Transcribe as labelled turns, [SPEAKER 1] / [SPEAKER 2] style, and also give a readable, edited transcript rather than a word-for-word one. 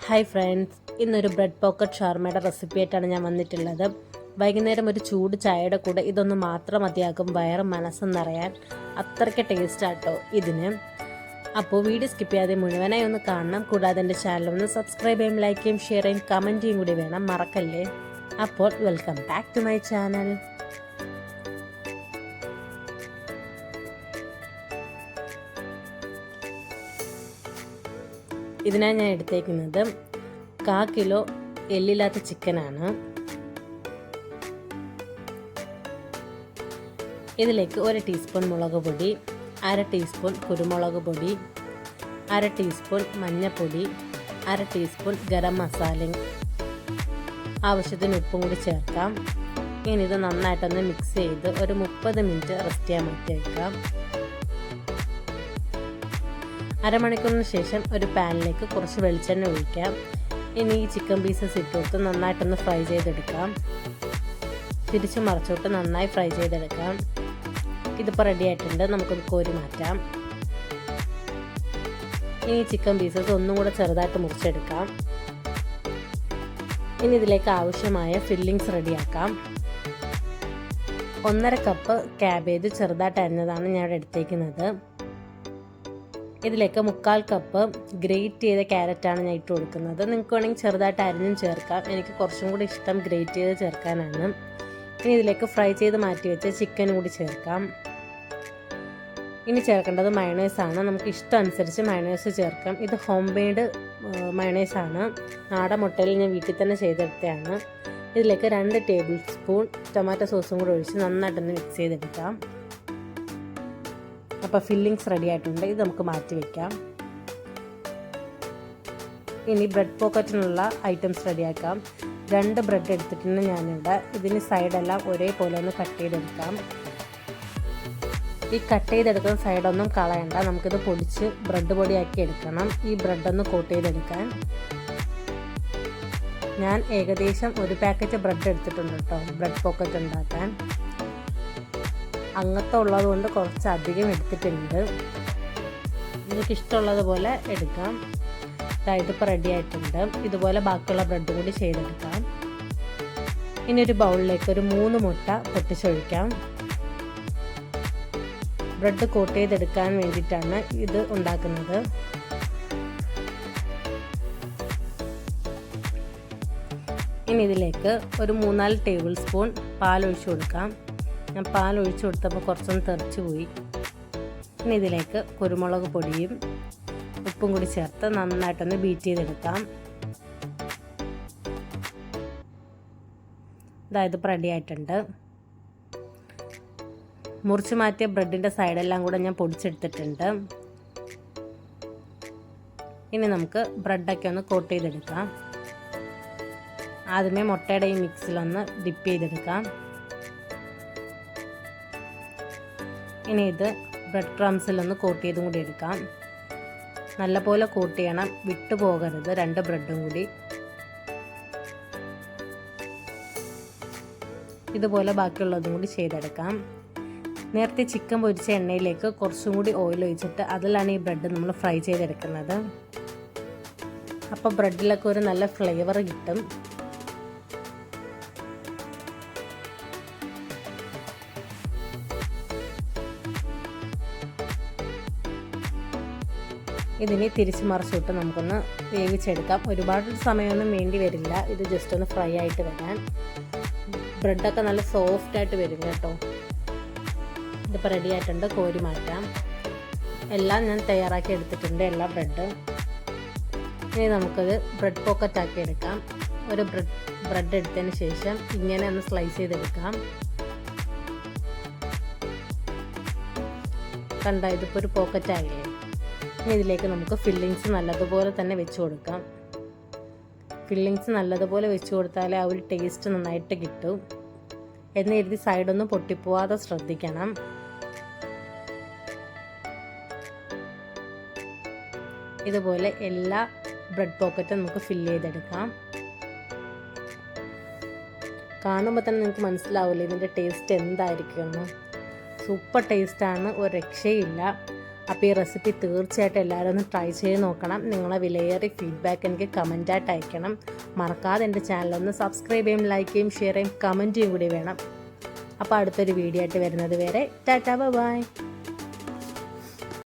[SPEAKER 1] Hi friends, ഇന്നൊരു bread pocket ഷവർമയുടെ recipe ആയിട്ടാണ് ഞാൻ വന്നിട്ടുള്ളത്. വൈകുന്നേരം ഒരു ചൂട് ചായയുടെ കൂടെ ഇതൊന്ന് മാത്രം മതിയാകും വയറും മനസ്സും നിറയാൻ. അത്രയ്ക്ക് ടേസ്റ്റ് ആട്ടോ ഇതിന്. അപ്പോൾ വീഡിയോ സ്കിപ്പ് ചെയ്യാതെ മുഴുവനായി ഒന്ന് കാണണം. കൂടാതെ എൻ്റെ ചാനൽ ഒന്ന് സബ്സ്ക്രൈബ് ചെയ്യും, ലൈക്ക് ചെയ്യും, ഷെയർ ചെയ്യും, കമൻറ്റ് ചെയ്യും കൂടി വേണം, മറക്കല്ലേ. അപ്പോൾ welcome back to my channel. ഇതിനായി ഞാൻ എടുത്തേക്കുന്നത് 1/4 കിലോ എല്ലില്ലാത്ത ചിക്കനാണ്. ഇതിലേക്ക് 1 ടീസ്പൂൺ മുളക് പൊടി, 1/2 ടീസ്പൂൺ കുരുമുളക് പൊടി, 1/2 ടീസ്പൂൺ മഞ്ഞൾപ്പൊടി, 1/2 ടീസ്പൂൺ ഗരം മസാലയും ആവശ്യത്തിന് ഉപ്പും കൂടി ചേർക്കാം. ഇനി ഇത് നന്നായിട്ടൊന്ന് മിക്സ് ചെയ്ത് ഒരു 30 മിനിറ്റ് റെസ്റ്റ് ചെയ്യാൻ മാറ്റി വയ്ക്കാം. അരമണിക്കൂറിന് ശേഷം ഒരു പാനിലേക്ക് കുറച്ച് വെളിച്ചെണ്ണ ഒഴിക്കാം. ഇനി ഈ ചിക്കൻ പീസസ് ഇട്ടുകൊടുത്ത് നന്നായിട്ടൊന്ന് ഫ്രൈ ചെയ്തെടുക്കാം. തിരിച്ച് മറിച്ചോട്ട് നന്നായി ഫ്രൈ ചെയ്തെടുക്കാം. ഇതിപ്പോൾ റെഡി ആയിട്ടുണ്ട്, നമുക്കൊന്ന് കോരി മാറ്റാം. ഇനി ചിക്കൻ പീസസ് ഒന്നും കൂടെ ചെറുതായിട്ട് മുറിച്ചെടുക്കാം. ഇനി ഇതിലേക്ക് ആവശ്യമായ ഫില്ലിങ്സ് റെഡിയാക്കാം. 1.5 കപ്പ് ക്യാബേജ് ചെറുതായിട്ട് അരിഞ്ഞതാണ് ഞാൻ ഇവിടെ എടുത്തേക്കുന്നത്. ഇതിലേക്ക് 1/4 കപ്പ് ഗ്രേറ്റ് ചെയ്ത ക്യാരറ്റാണ് ഞാൻ ഇട്ട് കൊടുക്കുന്നത്. നിങ്ങൾക്ക് വേണമെങ്കിൽ ചെറുതായിട്ട് അരിഞ്ഞും ചേർക്കാം. എനിക്ക് കുറച്ചും കൂടി ഇഷ്ടം ഗ്രേറ്റ് ചെയ്ത് ചേർക്കാനാണ്. ഇനി ഇതിലേക്ക് ഫ്രൈ ചെയ്ത് മാറ്റി വെച്ച് ചിക്കനും കൂടി ചേർക്കാം. ഇനി ചേർക്കേണ്ടത് മയണൈസാണ്. നമുക്ക് ഇഷ്ടം അനുസരിച്ച് മയണൈസ് ചേർക്കാം. ഇത് ഹോം മെയ്ഡ് മയണൈസാണ്. നാടൻ മുട്ടയിൽ ഞാൻ വീട്ടിൽ തന്നെ ചെയ്തെടുത്തതാണ്. ഇതിലേക്ക് 2 ടേബിൾ സ്പൂൺ ടൊമാറ്റോ സോസും കൂടി ഒഴിച്ച് നന്നായിട്ടൊന്ന് മിക്സ് ചെയ്തെടുക്കാം. അപ്പോൾ ഫില്ലിങ്സ് റെഡി ആയിട്ടുണ്ട്. ഇത് നമുക്ക് മാറ്റി വയ്ക്കാം. ഇനി ബ്രെഡ് പോക്കറ്റിനുള്ള ഐറ്റംസ് റെഡിയാക്കാം. 2 ബ്രെഡ് എടുത്തിട്ടുണ്ട് ഞാനിവിടെ. ഇതിന് സൈഡെല്ലാം ഒരേപോലെ ഒന്ന് കട്ട് ചെയ്തെടുക്കാം. ഈ കട്ട് ചെയ്തെടുക്കുന്ന സൈഡൊന്നും കളയണ്ട, നമുക്കിത് പൊടിച്ച് ബ്രെഡ് പൊടിയാക്കി എടുക്കണം. ഈ ബ്രെഡൊന്ന് കോട്ട് ചെയ്തെടുക്കാൻ ഞാൻ ഏകദേശം 1 പാക്കറ്റ് ബ്രെഡ് എടുത്തിട്ടുണ്ട് കേട്ടോ, ബ്രെഡ് പോക്കറ്റ് ഉണ്ടാക്കാൻ. അങ്ങനത്തെ ഉള്ളത് കൊണ്ട് കുറച്ചധികം എടുത്തിട്ടുണ്ട്. നിങ്ങൾക്ക് ഇഷ്ടമുള്ളതുപോലെ എടുക്കാം. ഇതിപ്പോൾ റെഡി ആയിട്ടുണ്ട്. ഇതുപോലെ ബാക്കിയുള്ള ബ്രെഡ് കൂടി ചെയ്തെടുക്കാം. ഇനി ഒരു ബൗളിലേക്ക് ഒരു 3 മുട്ട പൊട്ടിച്ചൊഴിക്കാം. ബ്രെഡ് കോട്ട് ചെയ്തെടുക്കാൻ വേണ്ടിയിട്ടാണ് ഇത് ഉണ്ടാക്കുന്നത്. ഇനി ഇതിലേക്ക് ഒരു 3-4 ടേബിൾ സ്പൂൺ പാലൊഴിച്ച് കൊടുക്കാം. ഞാൻ പാൽ ഒഴിച്ചു കൊടുത്തപ്പോൾ കുറച്ചൊന്ന് തെറിച്ച് പോയി. ഇനി ഇതിലേക്ക് കുരുമുളക് പൊടിയും ഉപ്പും കൂടി ചേർത്ത് നന്നായിട്ടൊന്ന് ബീറ്റ് ചെയ്തെടുക്കാം. അതായത് റെഡി ആയിട്ടുണ്ട്. മുറിച്ച് മാറ്റിയ ബ്രെഡിൻ്റെ സൈഡെല്ലാം കൂടെ ഞാൻ പൊടിച്ചെടുത്തിട്ടുണ്ട്. ഇനി നമുക്ക് ബ്രെഡൊക്കെ ഒന്ന് കോട്ട് ചെയ്തെടുക്കാം. ആദ്യമേ മുട്ടയുടെ ഈ മിക്സിലൊന്ന് ഡിപ്പ് ചെയ്തെടുക്കാം. ഇനി ഇത് ബ്രെഡ് ക്രംസിലൊന്ന് കോട്ട് ചെയ്തും കൂടി എടുക്കാം. നല്ലപോലെ കോട്ട് ചെയ്യണം, വിട്ടു പോകരുത് 2 ബ്രെഡും കൂടി. ഇതുപോലെ ബാക്കിയുള്ളതും കൂടി ചെയ്തെടുക്കാം. നേരത്തെ ചിക്കൻ പൊരിച്ച എണ്ണയിലേക്ക് കുറച്ചും കൂടി ഓയിൽ ഒഴിച്ചിട്ട് അതിലാണ് ഈ ബ്രെഡ് നമ്മൾ ഫ്രൈ ചെയ്തെടുക്കുന്നത്. അപ്പോൾ ബ്രെഡിലൊക്കെ ഒരു നല്ല ഫ്ലേവർ കിട്ടും. ഇതിനെ തിരിച്ച് മറിച്ചിട്ട് നമുക്കൊന്ന് വേവിച്ചെടുക്കാം. ഒരുപാട് സമയമൊന്നും വേണ്ടി വരില്ല, ഇത് ജസ്റ്റ് ഒന്ന് ഫ്രൈ ആയിട്ട് വരാൻ. ബ്രെഡൊക്കെ നല്ല സോഫ്റ്റായിട്ട് വരും കേട്ടോ. ഇതിപ്പോൾ റെഡി ആയിട്ടുണ്ട്, കോരി മാറ്റാം. എല്ലാം ഞാൻ തയ്യാറാക്കി എടുത്തിട്ടുണ്ട്, എല്ലാ ബ്രെഡ്. ഇനി നമുക്കത് ബ്രെഡ് പോക്കറ്റ് ആക്കി എടുക്കാം. ഒരു ബ്രെഡ് എടുത്തതിന് ശേഷം ഇങ്ങനെ ഒന്ന് സ്ലൈസ് ചെയ്തെടുക്കാം. കണ്ട, ഇതിപ്പോൾ ഒരു പോക്കറ്റ് ആയില്ലേ. ഇനി ഇതിലേക്ക് നമുക്ക് ഫില്ലിങ്സ് നല്ലതുപോലെ തന്നെ വെച്ച് കൊടുക്കാം. ഫില്ലിങ്സ് നല്ലതുപോലെ വെച്ച് കൊടുത്താലേ ആ ഒരു ടേസ്റ്റ് നന്നായിട്ട് കിട്ടും. എന്ന് കരുതി സൈഡൊന്നും പൊട്ടിപ്പോവാതെ ശ്രദ്ധിക്കണം. ഇതുപോലെ എല്ലാ ബ്രെഡ് പോക്കറ്റും നമുക്ക് ഫില്ല് ചെയ്തെടുക്കാം. കാണുമ്പോൾ തന്നെ നിങ്ങൾക്ക് മനസ്സിലാവില്ല ഇതിൻ്റെ ടേസ്റ്റ് എന്തായിരിക്കുമെന്ന്. സൂപ്പർ ടേസ്റ്റാണ്, ഒരു രക്ഷയില്ല. അപ്പോൾ ഈ റെസിപ്പി തീർച്ചയായിട്ടും എല്ലാവരും ഒന്ന് ട്രൈ ചെയ്ത് നോക്കണം. നിങ്ങളെ വിലയേറിയ ഫീഡ്ബാക്ക് എനിക്ക് കമൻറ്റായിട്ട് അയക്കണം. മറക്കാതെ എൻ്റെ ചാനലൊന്ന് സബ്സ്ക്രൈബ് ചെയ്യും, ലൈക്ക് ചെയ്യും, ഷെയർ ചെയ്യും, കമൻറ്റ് ചെയ്യും കൂടി വേണം. അപ്പോൾ അടുത്തൊരു വീഡിയോ ആയിട്ട് വരുന്നത് വരെ ടാറ്റാ ബൈ.